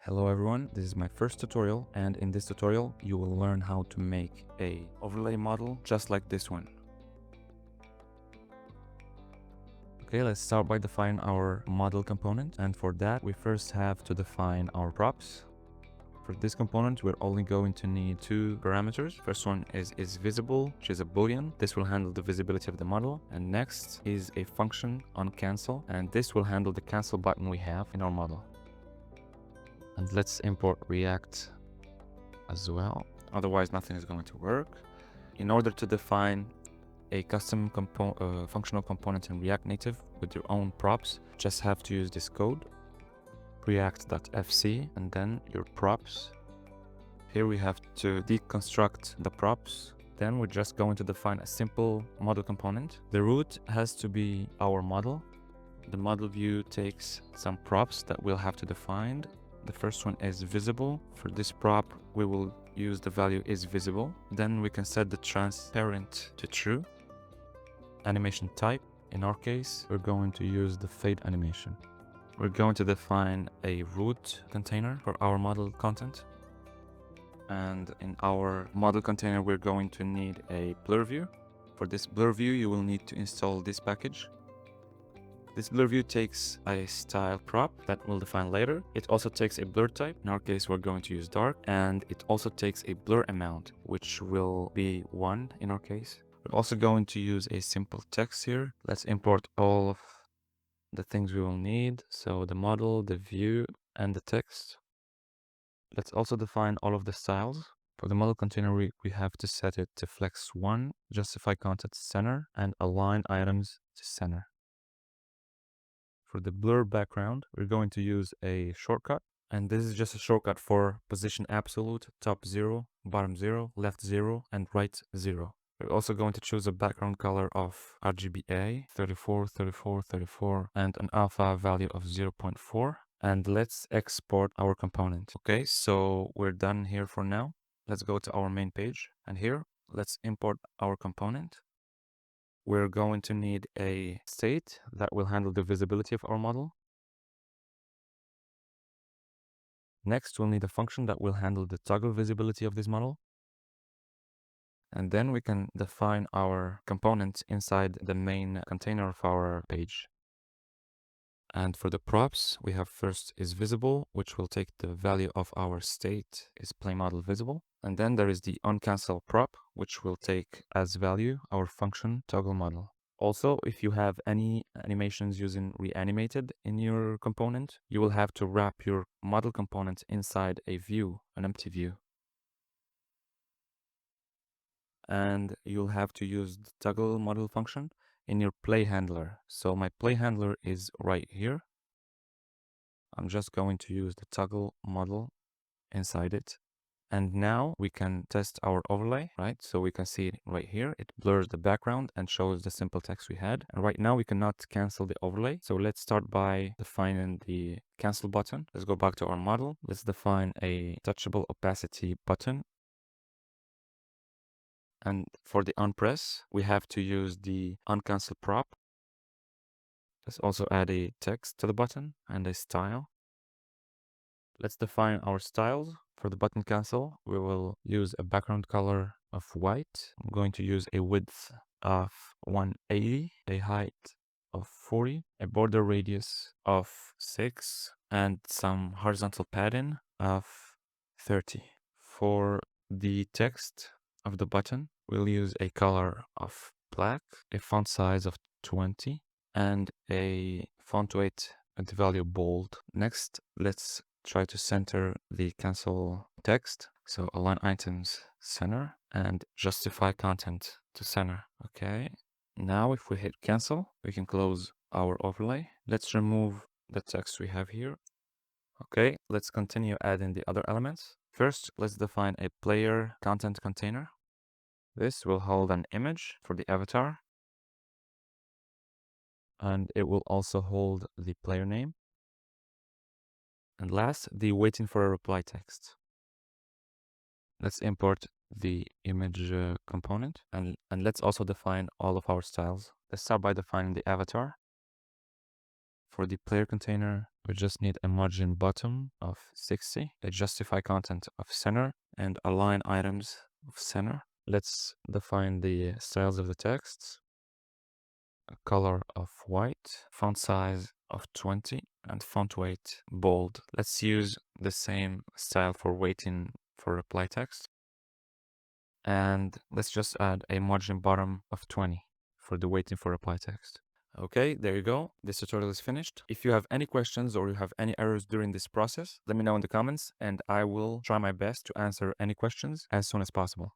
Hello everyone, this is my first tutorial, and in this tutorial you will learn how to make a overlay model just like this one. Okay, let's start by defining our model component, and for that we first have to define our props. For this component we're only going to need two parameters. First one is visible, which is a boolean. This will handle the visibility of the model, and next is a function on cancel, and this will handle the cancel button we have in our model. And let's import React as well, otherwise nothing is going to work. In order to define a custom functional component in React Native with your own props, just have to use this code, react.fc, and then your props. Here we have to deconstruct the props. Then we're just going to define a simple model component. The root has to be our model. The model view takes some props that we'll have to define. The first one is visible. For this prop, we will use the value is visible. Then we can set the transparent to true. Animation type, in our case, we're going to use the fade animation. We're going to define a root container for our model content. And in our model container, we're going to need a blur view. For this blur view, you will need to install this package. This blur view takes a style prop that we'll define later. It also takes a blur type. In our case, we're going to use dark. And it also takes a blur amount, which will be 1 in our case. We're also going to use a simple text here. Let's import all of the things we will need. So the model, the view, and the text. Let's also define all of the styles. For the model container, we have to set it to flex 1, justify content center, and align items to center. For the blur background, we're going to use a shortcut, and this is just a shortcut for position absolute, top 0, bottom 0, left 0, and right 0. We're also going to choose a background color of RGBA 34, 34, 34, and an alpha value of 0.4. And let's export our component. Okay, so we're done here for now. Let's go to our main page, and here let's import our component. We're going to need a state that will handle the visibility of our model. Next, we'll need a function that will handle the toggle visibility of this model. And then we can define our component inside the main container of our page. And for the props, we have first is visible, which will take the value of our state is play model visible. And then there is the onCancel prop, which will take as value our function toggle model. Also, if you have any animations using reanimated in your component, you will have to wrap your model component inside a view, an empty view. And you'll have to use the toggle model function in your play handler. So my play handler is right here. I'm just going to use the toggle model inside it. And now we can test our overlay, right? So we can see it right here. It blurs the background and shows the simple text we had. And right now we cannot cancel the overlay. So let's start by defining the cancel button. Let's go back to our model. Let's define a touchable opacity button. And for the onPress, we have to use the onCancel prop. Let's also add a text to the button and a style. Let's define our styles. For the button cancel, we will use a background color of white. I'm going to use a width of 180, a height of 40, a border radius of 6, and some horizontal padding of 30. For the text of the button, we'll use a color of black, a font size of 20, and a font weight at the value bold. Next, let's try to center the cancel text. So align items center and justify content to center. Okay. Now if we hit cancel, we can close our overlay. Let's remove the text we have here. Okay, let's continue adding the other elements. First, let's define a player content container. This will hold an image for the avatar, and it will also hold the player name. And last, the waiting for a reply text. Let's import the image component, and let's also define all of our styles. Let's start by defining the avatar. For the player container, We just need a margin bottom of 60, a justify content of center, and align items of center. Let's define the styles of the text. A color of white, font size of 20, and font weight bold. Let's use the same style for weighting for reply text. And let's just add a margin bottom of 20 for the waiting for reply text. Okay, there you go. This tutorial is finished. If you have any questions or you have any errors during this process, let me know in the comments and I will try my best to answer any questions as soon as possible.